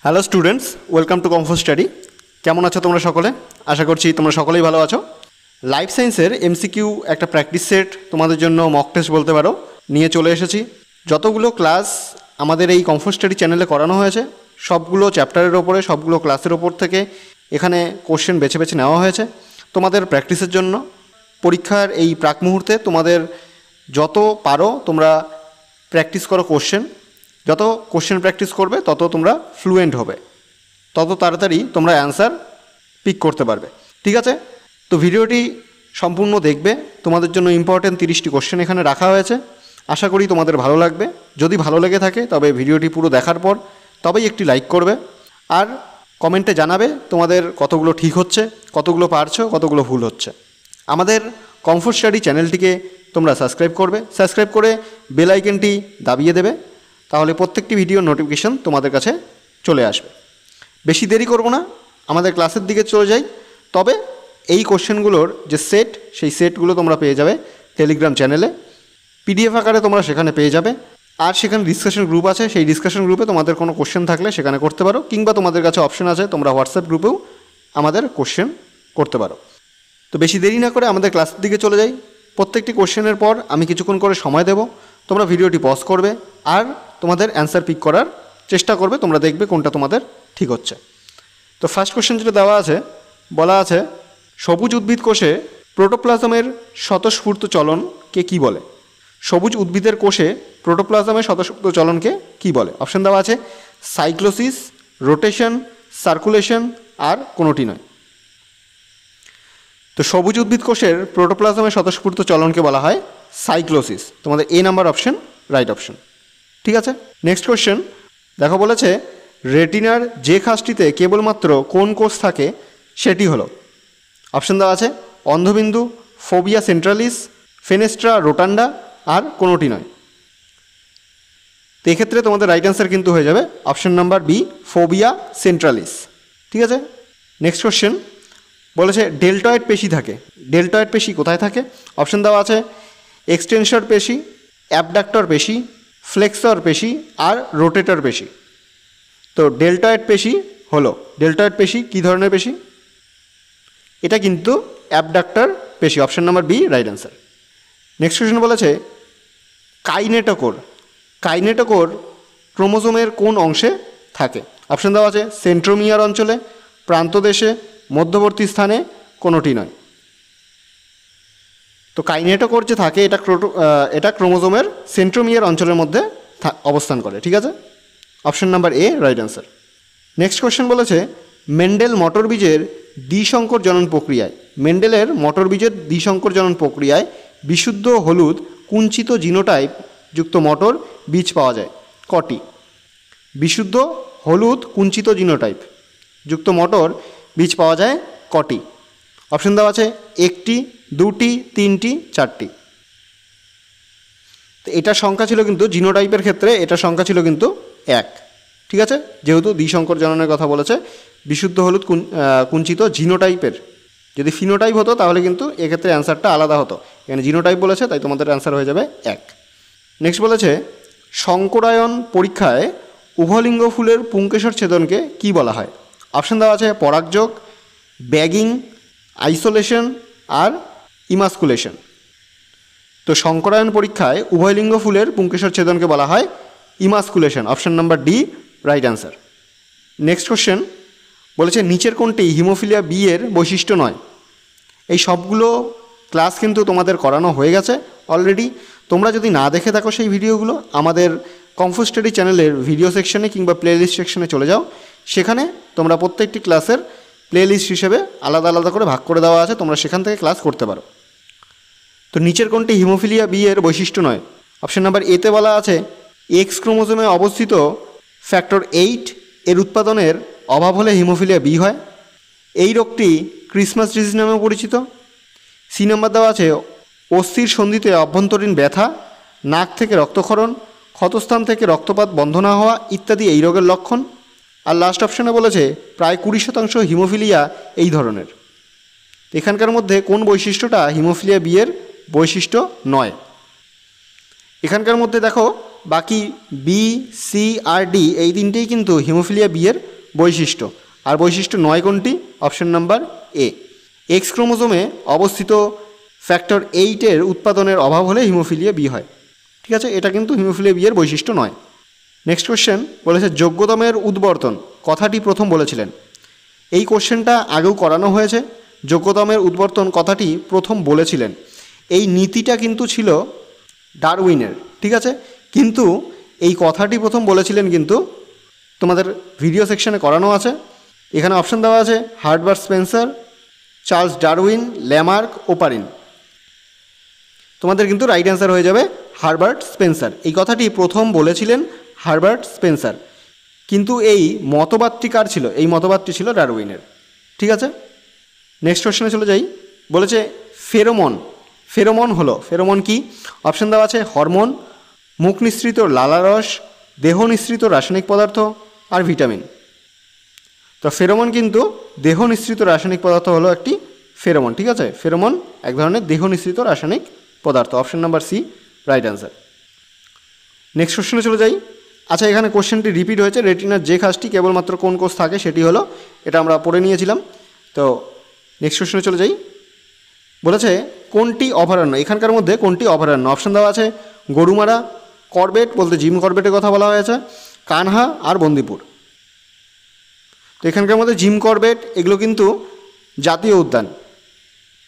Hello students, welcome to comfort study. কেমন আছো তোমরা সকলে? আশা করছি তোমরা সকলেই ভালো আছো। লাইফ সায়েন্সের এমসিকিউ একটা প্র্যাকটিস সেট তোমাদের জন্য মক টেস্ট বলতে পারো নিয়ে চলে এসেছি। যতগুলো ক্লাস আমাদের এই কমফোর্ট স্টাডি চ্যানেলে করানো হয়েছে সবগুলো চ্যাপ্টারের ওপরে, সবগুলো ক্লাসের ওপর থেকে এখানে কোশ্চেন বেছে বেছে নেওয়া হয়েছে তোমাদের প্র্যাকটিসের জন্য। পরীক্ষার এই প্রাক মুহূর্তে তোমাদের যত পারো তোমরা প্র্যাকটিস করো কোশ্চেন। যত কোশ্চেন প্র্যাকটিস করবে তত তোমরা ফ্লুয়েন্ট হবে, তত তাড়াতাড়ি তোমরা অ্যান্সার পিক করতে পারবে। ঠিক আছে, তো ভিডিওটি সম্পূর্ণ দেখবে। তোমাদের জন্য ইম্পর্টেন্ট 30টি কোশ্চেন এখানে রাখা হয়েছে। আশা করি তোমাদের ভালো লাগবে। যদি ভালো লেগে থাকে তবে ভিডিওটি পুরো দেখার পর তবেই একটি লাইক করবে, আর কমেন্টে জানাবে তোমাদের কতগুলো ঠিক হচ্ছে, কতগুলো পারছো, কতগুলো ভুল হচ্ছে। আমাদের কমফোর্ট স্টাডি চ্যানেলটিকে তোমরা সাবস্ক্রাইব করবে, সাবস্ক্রাইব করে বেল আইকনটি দাবিয়ে দেবে, তাহলে প্রত্যেকটি ভিডিওর নোটিফিকেশন তোমাদের কাছে চলে আসবে। বেশি দেরি করব না, আমাদের ক্লাসের দিকে চলে যাই। তবে এই কোশ্চেনগুলোর যে সেট, সেই সেটগুলো তোমরা পেয়ে যাবে টেলিগ্রাম চ্যানেলে, পিডিএফ আকারে তোমরা সেখানে পেয়ে যাবে। আর সেখানে ডিসকাশন গ্রুপ আছে, সেই ডিসকাশন গ্রুপে তোমাদের কোনো কোশ্চেন থাকলে সেখানে করতে পারো, কিংবা তোমাদের কাছে অপশন আছে তোমরা হোয়াটসঅ্যাপ গ্রুপেও আমাদের কোশ্চেন করতে পারো। তো বেশি দেরি না করে আমাদের ক্লাসের দিকে চলে যাই। প্রত্যেকটি কোশ্চেনের পর আমি কিছুক্ষণ করে সময় দেব, তোমরা ভিডিওটি পজ করবে আর তোমাদের অ্যান্সার পিক করার চেষ্টা করবে। তোমরা দেখবে কোনটা তোমাদের ঠিক হচ্ছে। তো ফার্স্ট কোশ্চেন যেটা দেওয়া আছে, বলা আছে সবুজ উদ্ভিদ কোষে প্রোটোপ্লাজমের স্বতঃস্ফূর্ত চলনকে কী বলে? সবুজ উদ্ভিদের কোষে প্রোটোপ্লাজমের স্বতঃস্ফূর্ত চলনকে কী বলে? অপশন দেওয়া আছে সাইক্লোসিস, রোটেশন, সার্কুলেশন, আর কোনোটি নয়। তো সবুজ উদ্ভিদ কোষের প্রোটোপ্লাজমের স্বতঃস্ফূর্ত চলনকে বলা হয় সাইক্লোসিস। তোমাদের এ নাম্বার অপশন রাইট অপশন। ঠিক আছে, নেক্সট কোশ্চেন দেখো, বলেছে রেটিনার যে খাসটিতে কেবলমাত্র কোন কোষ থাকে সেটি হলো? অপশন দেওয়া আছে অন্ধবিন্দু, ফোবিয়া সেন্ট্রালিস, ফেনেস্ট্রা রোটান্ডা, আর কোনোটি নয়। তো এক্ষেত্রে তোমাদের রাইট অ্যান্সার কিন্তু হয়ে যাবে option number B, fovea centralis. ঠিক আছে, নেক্সট কোশ্চেন বলেছে ডেল্টয়েড পেশি থাকে। ডেল্টয়েড পেশি কোথায় থাকে? অপশন দেওয়া আছে এক্সটেনসর পেশি, অ্যাবডাক্টর পেশি, ফ্লেক্সর পেশি, আর রোটেটর পেশি। তো ডেল্টয়েড পেশি হলো, ডেল্টয়েড পেশি কী ধরনের পেশি? এটা কিন্তু অ্যাবডাক্টর পেশি। Option number B right answer. Next question বলেছে কাইনেটোকোর। কাইনেটোকোর ক্রোমোজোমের কোন অংশে থাকে? অপশন দেওয়া আছে সেন্ট্রোমিয়ার অঞ্চলে, প্রান্তদেশে, মধ্যবর্তী স্থানে, কোনোটি নয়। তো কাইনেটোকোর যে থাকে এটা ক্রোমোজোমের সেন্ট্রোমিয়ার অঞ্চলের মধ্যে অবস্থান করে। ঠিক আছে, অপশন নাম্বার এ রাইট অ্যান্সার। নেক্সট কোশ্চেন বলেছে মেন্ডেল মটর বীজের দ্বিসংকর জনন প্রক্রিয়ায়, মেন্ডেলের মটর বীজের দ্বিসংকর জনন প্রক্রিয়ায় বিশুদ্ধ হলুদ কুঞ্চিত জিনোটাইপ যুক্ত মটর বীজ পাওয়া যায় কটি? বিশুদ্ধ হলুদ কুঞ্চিত জিনোটাইপ যুক্ত মটর বীজ পাওয়া যায় কটি? অপশন দেওয়া আছে একটি, দুটি, তিনটি, চারটি। তো এটার সংখ্যা ছিল কিন্তু জিনোটাইপের ক্ষেত্রে এটার সংখ্যা ছিল কিন্তু 1। ঠিক আছে, যেহেতু দ্বিসংকর জননের কথা বলেছে, বিশুদ্ধ হলুদ কুঞ্চিত জিনোটাইপের, যদি ফিনোটাইপ হতো তাহলে কিন্তু এক্ষেত্রে অ্যান্সারটা আলাদা হতো। এখানে জিনোটাইপ বলেছে, তাই তোমাদের অ্যান্সার হয়ে যাবে 1। নেক্সট বলেছে শঙ্করায়ন পরীক্ষায় উভলিঙ্গ ফুলের পুংকেশর ছেদনকে কি বলা হয়? অপশন দেওয়া আছে পরাগযোগ, ব্যাগিং, আইসোলেশন, আর ইমাস্কুলেশন। তো শঙ্করায়ন পরীক্ষায় উভয়লিঙ্গ ফুলের পুংকেশর ছেদনকে বলা হয় emasculation. Option number D right answer. Next question বলেছে নিচের কোনটি হিমোফিলিয়া বি এর বৈশিষ্ট্য নয়? এই সবগুলো ক্লাস কিন্তু তোমাদের করানো হয়ে গেছে অলরেডি। তোমরা যদি না দেখে থাকো সেই ভিডিওগুলো, আমাদের কমফোর্ট স্টাডি চ্যানেলের ভিডিও সেকশনে কিংবা প্লেলিস্ট সেকশনে চলে যাও, সেখানে তোমরা প্রত্যেকটি ক্লাসের প্লেলিস্ট হিসেবে আলাদা আলাদা করে ভাগ করে দেওয়া আছে, তোমরা সেখান থেকে ক্লাস করতে পারো। তো নিচের কোনটি হিমোফিলিয়া বি এর বৈশিষ্ট্য নয়? অপশন নাম্বার এতে বলা আছে এক্স ক্রোমোজোমে অবস্থিত ফ্যাক্টর 8 এর উৎপাদনের অভাব হলে হিমোফিলিয়া বি হয়। এই রোগটি ক্রিসমাস ডিজিজ নামেও পরিচিত। সি নাম্বার দেওয়া আছে অস্থির সন্ধিতে অভ্যন্তরীণ ব্যথা, নাক থেকে রক্তক্ষরণ, ক্ষতস্থান থেকে রক্তপাত বন্ধ না হওয়া ইত্যাদি এই রোগের লক্ষণ। আর লাস্ট অপশানে বলেছে প্রায় 20% হিমোফিলিয়া এই ধরনের। এখানকার মধ্যে কোন বৈশিষ্ট্যটা হিমোফিলিয়া বি এর বৈশিষ্ট্য নয়? এখানকার মধ্যে দেখো বাকি বি, সি আর ডি এই তিনটেই কিন্তু হিমোফিলিয়া বি এর বৈশিষ্ট্য। আর বৈশিষ্ট্য নয় কোনটি? অপশন নাম্বার এ। এক্স ক্রোমোজোমে অবস্থিত ফ্যাক্টর 8 উৎপাদনের অভাব হলে হিমোফিলিয়া বি হয়। ঠিক আছে, এটা কিন্তু হিমোফিলিয়া বি এর বৈশিষ্ট্য নয়। নেক্সট কোশ্চেন বলেছে যোগ্যতমের উদ্বর্তন কথাটি প্রথম বলেছিলেন। এই কোশ্চেনটা আগেও করানো হয়েছে। যোগ্যতমের উদ্বর্তন কথাটি প্রথম বলেছিলেন, এই নীতিটা কিন্তু ছিল ডারউইনের। ঠিক আছে, কিন্তু এই কথাটি প্রথম বলেছিলেন কিন্তু তোমাদের ভিডিও সেকশনে করানো আছে। এখানে অপশন দেওয়া আছে Herbert Spencer, Charles Darwin, Lamarck, Oparin. তোমাদের কিন্তু রাইট অ্যান্সার হয়ে যাবে হার্বার্ট স্পেন্সার। এই কথাটি প্রথম বলেছিলেন হার্বার্ট স্পেন্সার, কিন্তু এই মতবাদটি কার ছিল? এই মতবাদটি ছিল ডারউইনের। ঠিক আছে, নেক্সট কোশ্চেনে চলে যাই। বলেছে ফেরোমন। ফেরোমন হলো, ফেরোমন কি? অপশন দেওয়া আছে হরমোন, মুখ নিঃসৃত লালারস, দেহ নিঃসৃত রাসায়নিক পদার্থ আর ভিটামিন। তো ফেরোমন কিন্তু দেহ নিঃসৃত রাসায়নিক পদার্থ হলো একটি ফেরোমন। ঠিক আছে, ফেরোমন এক ধরনের দেহ নিঃসৃত রাসায়নিক পদার্থ। Option number C right answer. Next কোশ্চেনে চলে যাই। আচ্ছা, এখানে কোশ্চেনটি রিপিট হয়েছে। রেটিনার যে কাজটি কেবলমাত্র কোন কোষ থাকে সেটি হলো, এটা আমরা পড়ে নিয়েছিলাম। তো নেক্সট কোশ্চেনে চলে যাই। বলেছে কোনটি অভয়ারণ্য? এখানকার মধ্যে কোনটি অভয়ারণ্য? অপশন দেওয়া আছে গরুমারা, করবেট বলতে জিম করবেটের কথা বলা হয়েছে, কানহা আর বন্দিপুর। তো এখানকার মধ্যে জিম করবেট এগুলো কিন্তু জাতীয় উদ্যান,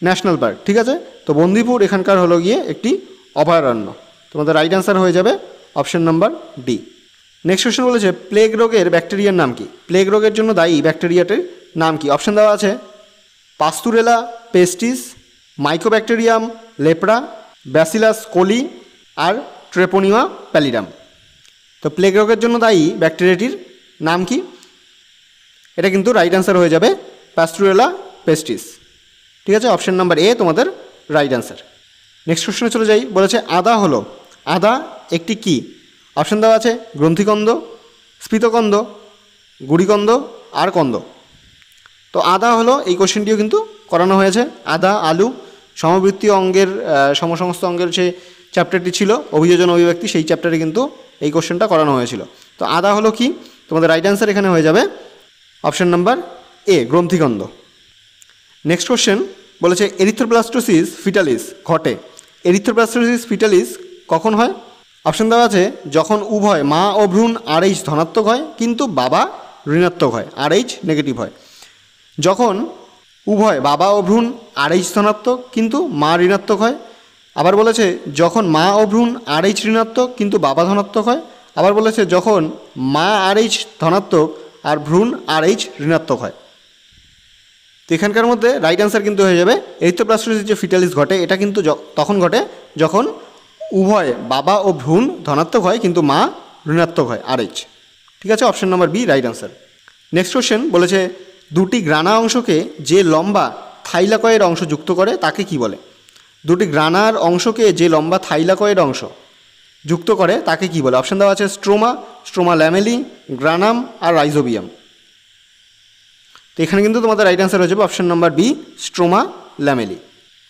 ন্যাশনাল পার্ক। ঠিক আছে, তো বন্দিপুর এখানকার হলো গিয়ে একটি অভয়ারণ্য। তোমাদের রাইট অ্যান্সার হয়ে যাবে option number D. Next question বলেছে প্লেগ রোগের ব্যাকটেরিয়ার নাম কি? প্লেগ রোগের জন্য দায়ী ব্যাকটেরিয়াটির নাম কি? অপশন দেওয়া আছে পাস্তুরেলা পেস্টিস, মাইকোব্যাকটেরিয়াম লেপ্রা, ব্যাসিলাস কোলি আর ট্রেপোনিমা প্যালিডাম। তো প্লেগ রোগের জন্য দায়ী ব্যাকটেরিয়াটির নাম কি? এটা কিন্তু রাইট অ্যান্সার হয়ে যাবে পাস্তুরেলা পেস্টিস। ঠিক আছে, অপশন নাম্বার এ তোমাদের রাইট অ্যান্সার। নেক্সট কোশ্চেনে চলে যাই। বলেছে আদা হলো, আদা একটি কি? অপশন দেওয়া আছে গ্রন্থিকন্দ, স্ফীতকন্দ, গুড়িকন্দ আর কন্দ। তো আদা হলো, এই কোশ্চেনটিও কিন্তু করানো হয়েছে। আদা, আলু, সমবৃত্তীয় অঙ্গের সমস্ত অঙ্গের যে চ্যাপ্টারটি ছিল অভিযোজন অভিব্যক্তি, সেই চ্যাপ্টারে কিন্তু এই কোশ্চেনটা করানো হয়েছিল। তো আদা হলো কি? তোমাদের রাইট অ্যান্সার এখানে হয়ে যাবে অপশন নাম্বার এ গ্রন্থিকন্দ। নেক্সট কোশ্চেন বলেছে এরিথ্রোপ্লাস্টোসিস ফিটালিস ঘটে। এরিথ্রোপ্লাস্টোসিস ফিটালিস কখন হয়? অপশন দেওয়া আছে যখন উভয় মা ও ভ্রূণ RH ধনাত্মক হয় কিন্তু বাবা ঋণাত্মক হয়, RH নেগেটিভ হয়। যখন উভয় বাবা ও ভ্রূণ RH ধনাত্মক কিন্তু মা ঋণাত্মক হয়। আবার বলেছে যখন মা ও ভ্রূণ RH ঋণাত্মক কিন্তু বাবা ধনাত্মক হয়। আবার বলেছে যখন মা RH ধনাত্মক আর ভ্রূণ RH ঋণাত্মক হয়। তো এখানকার মধ্যে রাইট অ্যান্সার কিন্তু হয়ে যাবে এরিথ্রোপ্লাস্টোসিস যে ফিটালিস ঘটে এটা কিন্তু তখন ঘটে যখন উভয় বাবা ও ভ্রূণ ধনাত্মক হয় কিন্তু মা ঋণাত্মক হয়, RH। ঠিক আছে, option number B right answer. Next question বলেছে দুটি গ্রানা অংশকে যে লম্বা থাইলাকয়েড অংশ যুক্ত করে তাকে কি বলে? দুটি গ্রানার অংশকে যে লম্বা থাইলাকয়েড অংশ যুক্ত করে তাকে কি বলে? অপশন দেওয়া আছে স্ট্রোমা, স্ট্রোমা ল্যামেলি, গ্রানাম আর রাইজোবিয়াম। তো এখানে কিন্তু তোমাদের রাইট অ্যান্সার হয়ে যাবে option number B stroma lamellae.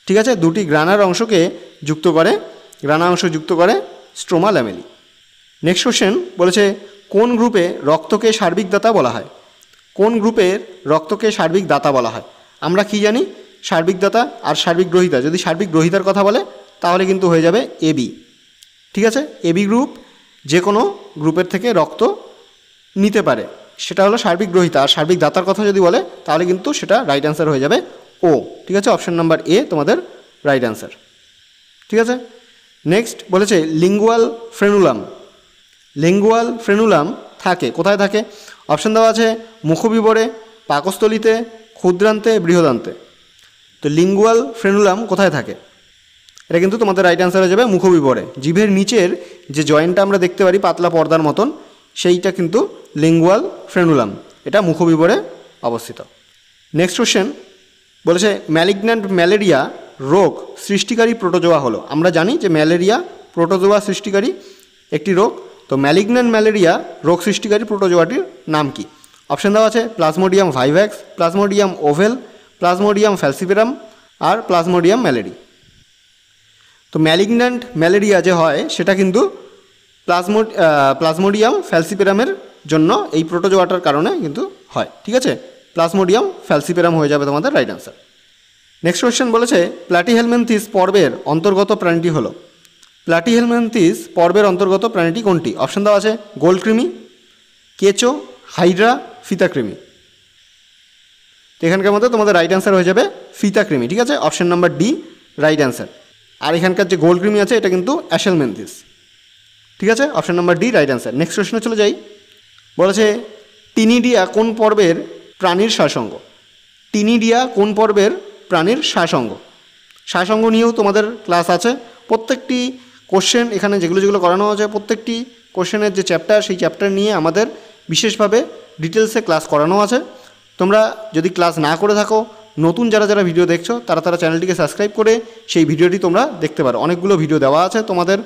ঠিক আছে, দুটি গ্রানার অংশকে যুক্ত করে, গ্রানা অংশ যুক্ত করে স্ট্রোমা ল্যামেলি। নেক্সট কোশ্চেন বলেছে কোন গ্রুপে রক্তকে সার্বিক দাতা বলা হয়? কোন গ্রুপের রক্তকে সার্বিক দাতা বলা হয়? আমরা কি জানি? সার্বিক দাতা আর সার্বিক গ্রহিতা। যদি সার্বিক গ্রহিতার কথা বলে তাহলে কিন্তু হয়ে যাবে AB। ঠিক আছে, AB গ্রুপ যে কোনো গ্রুপের থেকে রক্ত নিতে পারে, সেটা হলো সার্বিক গ্রহিতা। আর সার্বিক দাতার কথা যদি বলে তাহলে কিন্তু সেটা রাইট অ্যান্সার হয়ে যাবে ও। ঠিক আছে, অপশন নাম্বার এ তোমাদের রাইট অ্যান্সার। ঠিক আছে, নেক্সট বলেছে লিঙ্গুয়াল ফ্রেনুলাম। লিঙ্গুয়াল ফ্রেনুলাম থাকে কোথায় থাকে? অপশন দেওয়া আছে মুখবিবরে, পাকস্থলীতে, ক্ষুদ্রান্তে, বৃহদান্তে। তো লিঙ্গুয়াল ফ্রেনুলাম কোথায় থাকে? এটা কিন্তু তোমাদের রাইট অ্যান্সার হয়ে যাবে মুখবিবরে। জিভের নিচের যে জয়েন্টটা আমরা দেখতে পারি পাতলা পর্দার মতন, সেইটা কিন্তু লিঙ্গুয়াল ফ্রেনুলাম, এটা মুখবিবরে অবস্থিত। নেক্সট কোশ্চেন বলেছে ম্যালিগন্যান্ট ম্যালেরিয়া রোগ সৃষ্টিকারী প্রোটোজোয়া হলো। আমরা জানি যে ম্যালেরিয়া প্রোটোজোয়া সৃষ্টিকারী একটি রোগ। তো ম্যালিগন্যান্ট ম্যালেরিয়া রোগ সৃষ্টিকারী প্রোটোজোয়াটির নাম কি? অপশন দেওয়া আছে plasmodium vivax, plasmodium ovale, plasmodium falciparum আর প্লাজমোডিয়াম ম্যালেরি। তো ম্যালিগন্যান্ট ম্যালেরিয়া যে হয় সেটা কিন্তু প্লাজমোডিয়াম ফ্যালসিপেরামের জন্য এই প্রোটোজোয়াটার কারণে কিন্তু হয়। ঠিক আছে, প্লাজমোডিয়াম ফ্যালসিপেরাম হয়ে যাবে তোমাদের রাইট অ্যান্সার। নেক্সট কোয়েশ্চেন বলেছে প্ল্যাটিহেলমিনথিস পর্বের অন্তর্গত প্রাণীটি হলো। প্ল্যাটিহেলমিনথিস পর্বের অন্তর্গত প্রাণীটি কোনটি? অপশন দেওয়া আছে গোলকৃমি, কেঁচো, হাইড্রা, ফিতাকৃমি। তো এখানকার মধ্যে তোমাদের রাইট অ্যান্সার হয়ে যাবে ফিতাকৃমি। ঠিক আছে, option number D right answer. আর এখানকার যে গোলকৃমি আছে এটা কিন্তু অ্যাশেলমেনথিস। ঠিক আছে, option number D right answer. Next কোয়েশ্চনে চলে যাই। বলেছে টিনিডিয়া কোন পর্বের প্রাণীর শাসঙ্গ? টিনিডিয়া কোন পর্বের প্রাণীর শাসঙ্গ? শাসঙ্গ নিয়েও তোমাদের ক্লাস আছে। প্রত্যেকটি কোশ্চেন এখানে যেগুলো করানো হয়েছে, প্রত্যেকটি কোশ্চেনের যে চ্যাপ্টার সেই চ্যাপ্টার নিয়ে আমাদের বিশেষভাবে ডিটেলসে ক্লাস করানো আছে। তোমরা যদি ক্লাস না করে থাকো, নতুন যারা ভিডিও দেখছো তারা চ্যানেলটিকে সাবস্ক্রাইব করে সেই ভিডিওটি তোমরা দেখতে পারো। অনেকগুলো ভিডিও দেওয়া আছে তোমাদের,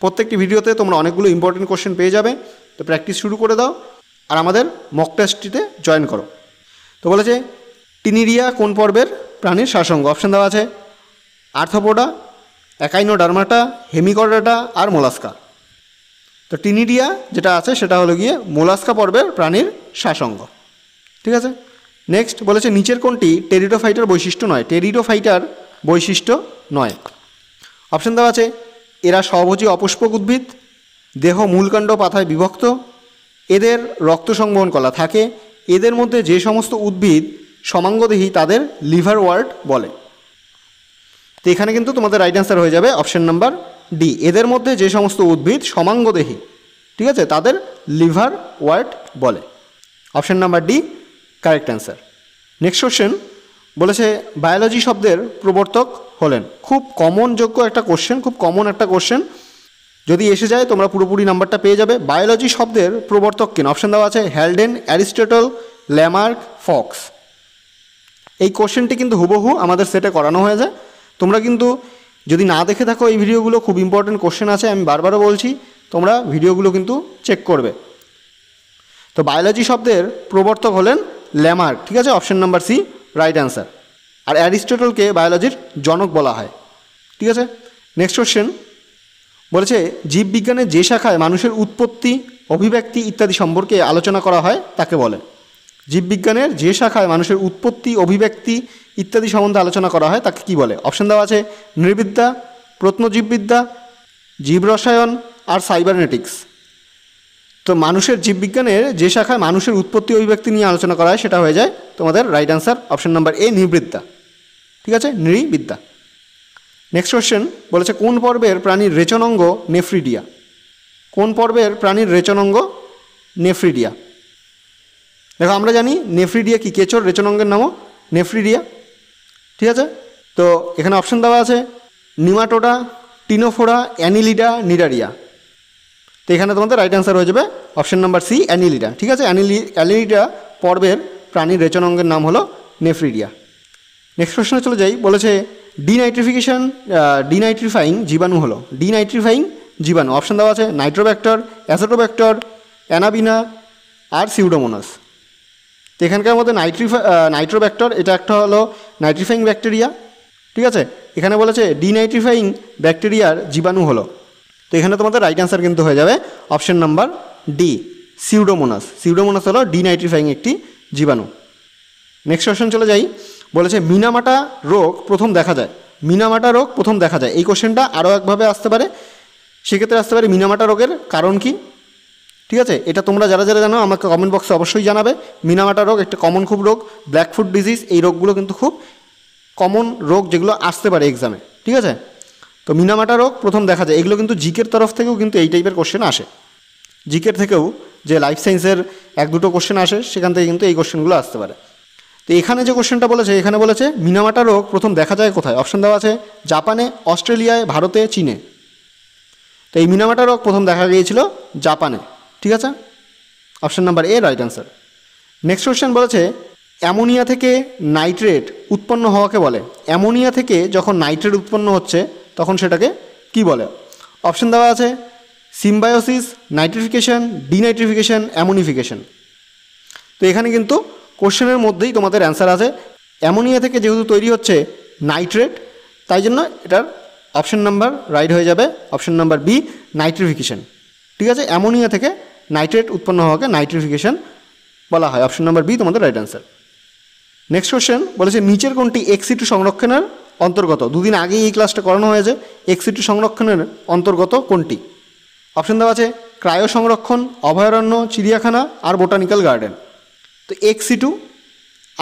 প্রত্যেকটি ভিডিওতে তোমরা অনেকগুলো ইম্পর্টেন্ট কোশ্চেন পেয়ে যাবে। তো প্র্যাকটিস শুরু করে দাও আর আমাদের মক টেস্টটিতে জয়েন করো। তো বলেছে টিনিডিয়া কোন পর্বের প্রাণীর শাসঙ্গ? অপশন দেওয়া আছে আর্থ্রোপোডা, একাইনোডার্মাটা, হেমিকর্ডাটা আর মোলাস্কা। তো টিনিডিয়া যেটা আছে সেটা হলো গিয়ে মোলাস্কা পর্বের প্রাণীর শাসঙ্গ। ঠিক আছে, নেক্সট বলেছে নিচের কোনটি টেরিডোফাইটার বৈশিষ্ট্য নয়? টেরিডোফাইটার বৈশিষ্ট্য নয়। অপশন দেওয়া আছে এরা স্বভোজী অপুষ্পক উদ্ভিদ, দেহ মূলকাণ্ড পাতায় বিভক্ত, এদের রক্ত সংবহন কলা থাকে, এদের মধ্যে যে সমস্ত উদ্ভিদ সমাঙ্গদেহী তাদের লিভার ওয়ার্ট বলে। তো এখানে কিন্তু তোমাদের রাইট অ্যান্সার হয়ে যাবে অপশন নাম্বার ডি, এদের মধ্যে যে সমস্ত উদ্ভিদ সমাঙ্গদেহী, ঠিক আছে, তাদের লিভার ওয়ার্ট বলে। Option number D correct answer. Next question বলেছে বায়োলজি শব্দের প্রবর্তক হলেন। খুব কমনযোগ্য একটা কোশ্চেন, খুব কমন একটা কোশ্চেন, যদি এসে যায় তোমরা পুরোপুরি নাম্বারটা পেয়ে যাবে। বায়োলজি শব্দের প্রবর্তক কেন? অপশন দেওয়া আছে হ্যালডেন, অ্যারিস্টটল, ল্যামার্ক, ফক্স। এই কোশ্চেনটি কিন্তু হুবহু আমাদের সেটে করানো হয়ে যায়। তোমরা কিন্তু যদি না দেখে থাকো এই ভিডিওগুলো, খুব ইম্পর্টেন্ট কোশ্চেন আছে, আমি বারবারও বলছি তোমরা ভিডিওগুলো কিন্তু চেক করবে। তো বায়োলজি শব্দের প্রবর্তক হলেন ল্যামার্ক। ঠিক আছে, option number C right answer. আর অ্যারিস্টটলকে বায়োলজির জনক বলা হয়। ঠিক আছে, নেক্সট কোশ্চেন বলেছে জীববিজ্ঞানের যে শাখায় মানুষের উৎপত্তি, অভিব্যক্তি ইত্যাদি সম্পর্কে আলোচনা করা হয় তাকে বলে। জীববিজ্ঞানের যে শাখায় মানুষের উৎপত্তি, অভিব্যক্তি ইত্যাদি সম্বন্ধে আলোচনা করা হয় তাকে কি বলে? অপশন দেওয়া আছে নৃবিদ্যা, প্রত্নজীববিদ্যা, জীবরসায়ন আর সাইবারনেটিক্স। তো মানুষের জীববিজ্ঞানের যে শাখায় মানুষের উৎপত্তি, অভিব্যক্তি নিয়ে আলোচনা করা হয় সেটা হয়ে যায় তোমাদের right answer option number A নৃবিদ্যা। ঠিক আছে, নৃবিদ্যা। নেক্সট কোশ্চেন বলেছে কোন পর্বের প্রাণীর রেচনাঙ্গ নেফ্রিডিয়া? কোন পর্বের প্রাণীর রেচনাঙ্গ নেফ্রিডিয়া? দেখো আমরা জানি নেফ্রিডিয়া কি, কেঁচোর রেচনাঙ্গের নামও নেফ্রিডিয়া। ঠিক আছে, তো এখানে অপশন দেওয়া আছে নিমাটোডা, টিনোফোরা, অ্যানিলিডা, নিডারিয়া। তো এখানে তোমাদের রাইট অ্যান্সার হয়ে যাবে অপশন নাম্বার সি অ্যানিলিডা। ঠিক আছে, অ্যানিলিডা পর্বের প্রাণীর রেচনাঙ্গের নাম হলো নেফ্রিডিয়া। নেক্সট কোশ্চেনে চলে যাই। বলেছে ডিনাইট্রিফাইং জীবাণু হলো। ডিনাইট্রিফাইং জীবাণু অপশন দেওয়া আছে নাইট্রোব্যাক্টর, অ্যাসোটোব্যাক্টর, অ্যানাবিনা আর সিউডোমোনাস। তো এখানকার মধ্যে নাইট্রোব্যাক্টর এটা একটা হলো নাইট্রিফাইং ব্যাকটেরিয়া। ঠিক আছে, এখানে বলেছে ডিনাইট্রিফাইং ব্যাকটেরিয়ার জীবাণু হলো। তো এখানে তোমাদের রাইট অ্যান্সার কিন্তু হয়ে যাবে option number D pseudomonas. Pseudomonas হলো ডিনাইট্রিফাইং একটি জীবাণু। নেক্সট কোশ্চেন চলে যাই। বলেছে মিনামাটা রোগ প্রথম দেখা যায়। মিনামাটা রোগ প্রথম দেখা যায়, এই কোশ্চেনটা আরও একভাবে আসতে পারে। সেক্ষেত্রে আসতে পারে মিনামাটা রোগের কারণ কি। ঠিক আছে, এটা তোমরা যারা জানো আমাকে কমেন্ট বক্সে অবশ্যই জানাবে। মিনামাটা রোগ একটা কমন খুব রোগ, ব্ল্যাক ফুট ডিজিজ, এই রোগগুলো কিন্তু খুব কমন রোগ যেগুলো আসতে পারে এক্সামে। ঠিক আছে, তো মিনামাটা রোগ প্রথম দেখা যায়, এগুলো কিন্তু জিকের তরফ থেকেও কিন্তু এই টাইপের কোশ্চেন আসে। জিকের থেকেও যে লাইফ সায়েন্সের এক দুটো কোশ্চেন আসে সেখান থেকে কিন্তু এই কোশ্চেনগুলো আসতে পারে। তো এখানে যে কোশ্চেনটা বলেছে, এখানে বলেছে মিনামাটা রোগ প্রথম দেখা যায় কোথায়? অপশন দেওয়া আছে জাপানে, অস্ট্রেলিয়ায়, ভারতে, চীনে। তো এই মিনামাটা রোগ প্রথম দেখা গিয়েছিল জাপানে। ঠিক আছে, অপশন নাম্বার এ রাইট অ্যান্সার। নেক্সট কোশ্চেন বলেছে অ্যামোনিয়া থেকে নাইট্রেট উৎপন্ন হওয়াকে বলে। অ্যামোনিয়া থেকে যখন নাইট্রেট উৎপন্ন হচ্ছে তখন সেটাকে কি বলে? অপশন দেওয়া আছে সিম্বায়োসিস, নাইট্রিফিকেশন, ডিনাইট্রিফিকেশন, অ্যামোনিফিকেশন। তো এখানে কিন্তু কোশ্চেনের মধ্যেই তোমাদের অ্যান্সার আছে। অ্যামোনিয়া থেকে যেহেতু তৈরি হচ্ছে নাইট্রেট, তাই জন্য এটার অপশন নাম্বার রাইট হয়ে যাবে অপশন নাম্বার বি নাইট্রিফিকেশন। ঠিক আছে, অ্যামোনিয়া থেকে নাইট্রেট উৎপন্ন হওয়াকে নাইট্রিফিকেশন বলা হয়। অপশন নাম্বার বি তোমাদের রাইট অ্যান্সার। নেক্সট কোশ্চেন বলেছে নিচের কোনটি এক্সিটু সংরক্ষণের অন্তর্গত? দুদিন আগেই এই ক্লাসটা করানো হয়েছে। এক্সিটু সংরক্ষণের অন্তর্গত কোনটি? অপশন দেওয়া আছে ক্রায়ো সংরক্ষণ, অভয়ারণ্য, চিড়িয়াখানা আর বোটানিক্যাল গার্ডেন। তো এক্সিটু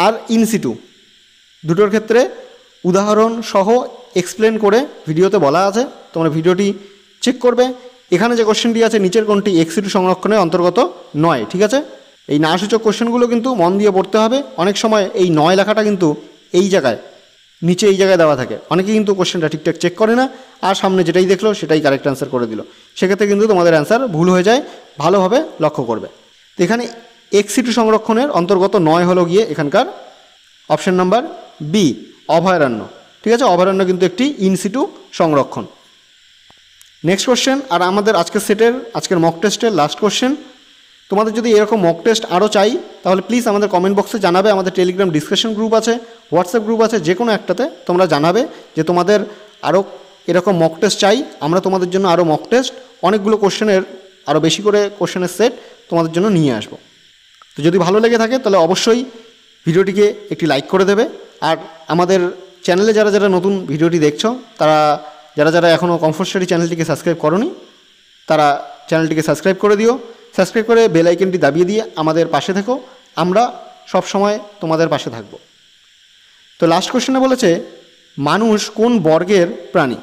আর ইনসিটু দুটোর ক্ষেত্রে উদাহরণ সহ এক্সপ্লেন করে ভিডিওতে বলা আছে, তোমরা ভিডিওটি চেক করবে। এখানে যে কোশ্চেনটি আছে নিচের কোনটি এক্সিটু সংরক্ষণের অন্তর্গত নয়, ঠিক আছে। এই না সূচক কোশ্চেনগুলো কিন্তু মন দিয়ে পড়তে হবে। অনেক সময় এই নয় লেখাটা কিন্তু এই জায়গায় নিচে এই জায়গায় দেওয়া থাকে, অনেকে কিন্তু কোশ্চেনটা ঠিকঠাক চেক করে না আর সামনে যেটাই দেখলো সেটাই কারেক্ট অ্যান্সার করে দিল, সেক্ষেত্রে কিন্তু তোমাদের অ্যান্সার ভুল হয়ে যায়। ভালোভাবে লক্ষ্য করবে। তো এখানে এক্সিটু সংরক্ষণের অন্তর্গত নয় হলো গিয়ে এখানকার অপশন নাম্বার বি অভয়ারণ্য, ঠিক আছে। অভয়ারণ্য কিন্তু একটি ইনসিটু সংরক্ষণ। নেক্সট কোশ্চেন, আর আমাদের আজকের মক টেস্টের লাস্ট কোশ্চেন। তোমাদের যদি এরকম মক টেস্ট আরও চাই তাহলে প্লিজ আমাদের কমেন্ট বক্সে জানাবে। আমাদের টেলিগ্রাম ডিসকাশন গ্রুপ আছে, হোয়াটসঅ্যাপ গ্রুপ আছে, যে কোনো একটাতে তোমরা জানাবে যে তোমাদের আরও এরকম মক টেস্ট চাই। আমরা তোমাদের জন্য আরও মক টেস্ট অনেকগুলো কোশ্চেনের আরও বেশি করে কোশ্চেনের সেট তোমাদের জন্য নিয়ে আসবো। তো যদি ভালো লেগে থাকে তাহলে অবশ্যই ভিডিওটিকে একটি লাইক করে দেবে। আর আমাদের চ্যানেলে যারা যারা নতুন ভিডিওটি দেখছো, যারা যারা এখনও কমফোর্ট স্টাডি চ্যানেলটিকে সাবস্ক্রাইব করোনি তারা চ্যানেলটিকে সাবস্ক্রাইব করে দিও। সাবস্ক্রাইব করে বেল আইকনটি দাবিয়ে দিয়ে আমাদের পাশে থেকো, আমরা সব সময় তোমাদের পাশে থাকব। তো লাস্ট কোশ্চেনে বলেছে মানুষ কোন বর্গের প্রাণী?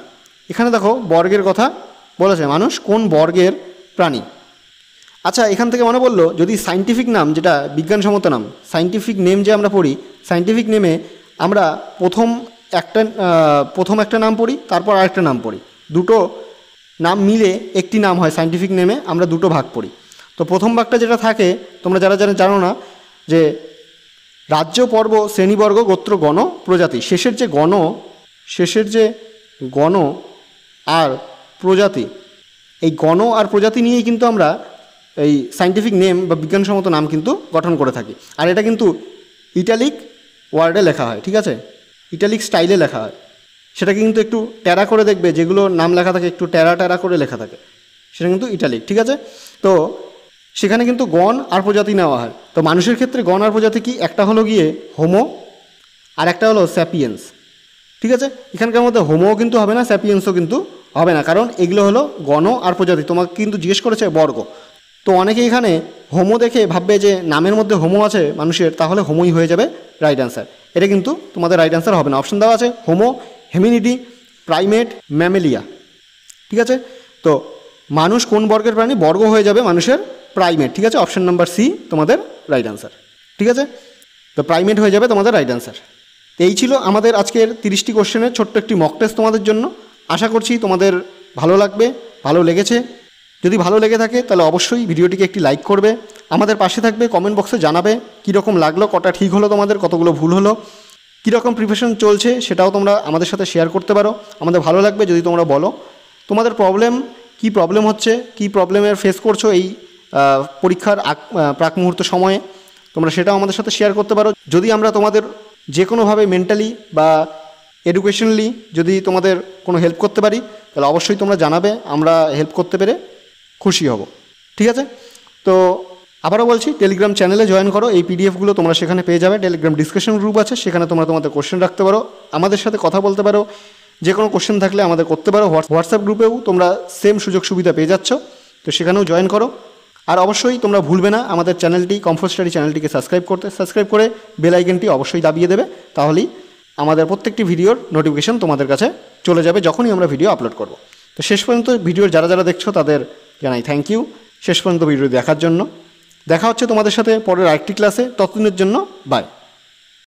এখানে দেখো বর্গের কথা বলেছে, মানুষ কোন বর্গের প্রাণী। আচ্ছা, এখান থেকে মনে পড়লো যদি সায়েন্টিফিক নাম, যেটা বিজ্ঞানসম্মত নাম, সায়েন্টিফিক নেম যে আমরা পড়ি, সায়েন্টিফিক নেমে আমরা প্রথম একটা নাম পড়ি, তারপর আরেকটা নাম পড়ি, দুটো নাম মিলে একটি নাম হয়। সায়েন্টিফিক নেমে আমরা দুটো ভাগ পড়ি। তো প্রথম ভাগটা যেটা থাকে, তোমরা যারা যারা জানো না, যে রাজ্য, পর্ব, শ্রেণীবর্গ, গোত্র, গণ, প্রজাতি, শেষের যে গণ আর প্রজাতি, এই গণ আর প্রজাতি নিয়েই কিন্তু আমরা এই সায়েন্টিফিক নেম বা বিজ্ঞানসম্মত নাম কিন্তু গঠন করে থাকি। আর এটা কিন্তু ইটালিক ওয়ার্ডে লেখা হয়, ঠিক আছে, ইটালিক স্টাইলে লেখা হয়। সেটাকে কিন্তু একটু ট্যারা করে দেখবে, যেগুলো নাম লেখা থাকে একটু ট্যারা করে লেখা থাকে, সেটা কিন্তু ইটালিক, ঠিক আছে। তো সেখানে কিন্তু গণ আর প্রজাতি নেওয়া হয়। তো মানুষের ক্ষেত্রে গণ আর প্রজাতি কি? একটা হলো গিয়ে হোমো আর একটা হলো স্যাপিয়েন্স, ঠিক আছে। এখানকার মধ্যে হোমোও কিন্তু হবে না, স্যাপিয়েন্সও কিন্তু হবে না, কারণ এগুলো হলো গণ আর প্রজাতি। তোমাকে কিন্তু জিজ্ঞেস করেছে বর্গ। তো অনেকে এখানে হোমো দেখে ভাববে যে নামের মধ্যে হোমো আছে মানুষের, তাহলে হোমোই হয়ে যাবে রাইট অ্যান্সার। এটা কিন্তু তোমাদের রাইট অ্যান্সার হবে না। অপশন দেওয়া আছে হোমো, হেমিনিডি, প্রাইমেট, ম্যামেলিয়া, ঠিক আছে। তো মানুষ কোন বর্গের প্রাণী? বর্গ হয়ে যাবে মানুষের প্রাইমেট, ঠিক আছে। অপশন নাম্বার সি তোমাদের রাইট অ্যান্সার, ঠিক আছে। তো প্রাইমেট হয়ে যাবে তোমাদের রাইট অ্যান্সার। এই ছিল আমাদের আজকের 30টি কোশ্চেনের ছোট্ট একটি মক টেস্ট তোমাদের জন্য। আশা করছি তোমাদের ভালো লাগবে, ভালো লেগেছে। যদি ভালো লেগে থাকে তাহলে অবশ্যই ভিডিওটিকে একটি লাইক করবে, আমাদের পাশে থাকবে, কমেন্ট বক্সে জানাবে কীরকম লাগলো, কটা ঠিক হলো তোমাদের, কতগুলো ভুল হলো, কীরকম প্রিপারেশন চলছে সেটাও তোমরা আমাদের সাথে শেয়ার করতে পারো। আমাদের ভালো লাগবে যদি তোমরা বলো তোমাদের কী প্রবলেম হচ্ছে, কী প্রবলেমের ফেস করছো এই পরীক্ষার প্রাক মুহূর্ত সময়ে, তোমরা সেটাও আমাদের সাথে শেয়ার করতে পারো। যদি আমরা তোমাদের যে কোনোভাবে মেন্টালি বা এডুকেশনালি যদি তোমাদের কোনো হেল্প করতে পারি তাহলে অবশ্যই তোমরা জানাবে, আমরা হেল্প করতে পেরে খুশি হব, ঠিক আছে। তো আবারও বলছি, টেলিগ্রাম চ্যানেলে জয়েন করো, এই পিডিএফগুলো তোমরা সেখানে পেয়ে যাবে। টেলিগ্রাম ডিসকাশন গ্রুপ আছে, সেখানে তোমরা তোমাদের কোশ্চেন রাখতে পারো, আমাদের সাথে কথা বলতে পারো, যে কোনো কোশ্চেন থাকলে আমাদের করতে পারো। হোয়াটসঅ্যাপ গ্রুপেও তোমরা সেম সুযোগ সুবিধা পেয়ে যাচ্ছ, তো সেখানেও জয়েন করো। আর অবশ্যই তোমরা ভুলবে না আমাদের চ্যানেলটি, কমফোর্ট স্টাডি চ্যানেলটিকে সাবস্ক্রাইব করে বেল আইকনটি অবশ্যই দাবিয়ে দেবে, তাহলেই আমাদের প্রত্যেকটি ভিডিওর নোটিফিকেশন তোমাদের কাছে চলে যাবে যখনই আমরা ভিডিও আপলোড করব। তো শেষ পর্যন্ত ভিডিওর যারা যারা দেখছো তাদের জানাই থ্যাংক ইউ শেষ পর্যন্ত ভিডিও দেখার জন্য। দেখা হচ্ছে তোমাদের সাথে পরের আরেকটি ক্লাসে, ততদিনের জন্য বাই।